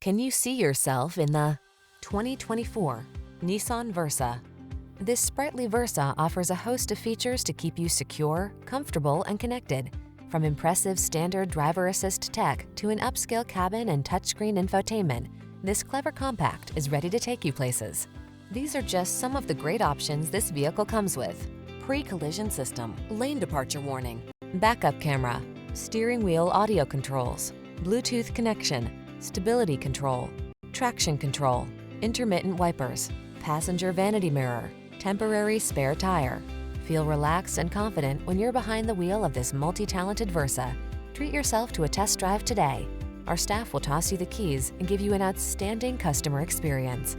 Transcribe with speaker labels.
Speaker 1: Can you see yourself in the 2024 Nissan Versa? This sprightly Versa offers a host of features to keep you secure, comfortable, and connected. From impressive standard driver assist tech to an upscale cabin and touchscreen infotainment, this clever compact is ready to take you places. These are just some of the great options this vehicle comes with: pre-collision system, lane departure warning, backup camera, steering wheel audio controls, Bluetooth connection, stability control, traction control, intermittent wipers, passenger vanity mirror, temporary spare tire. Feel relaxed and confident when you're behind the wheel of this multi-talented Versa. Treat yourself to a test drive today. Our staff will toss you the keys and give you an outstanding customer experience.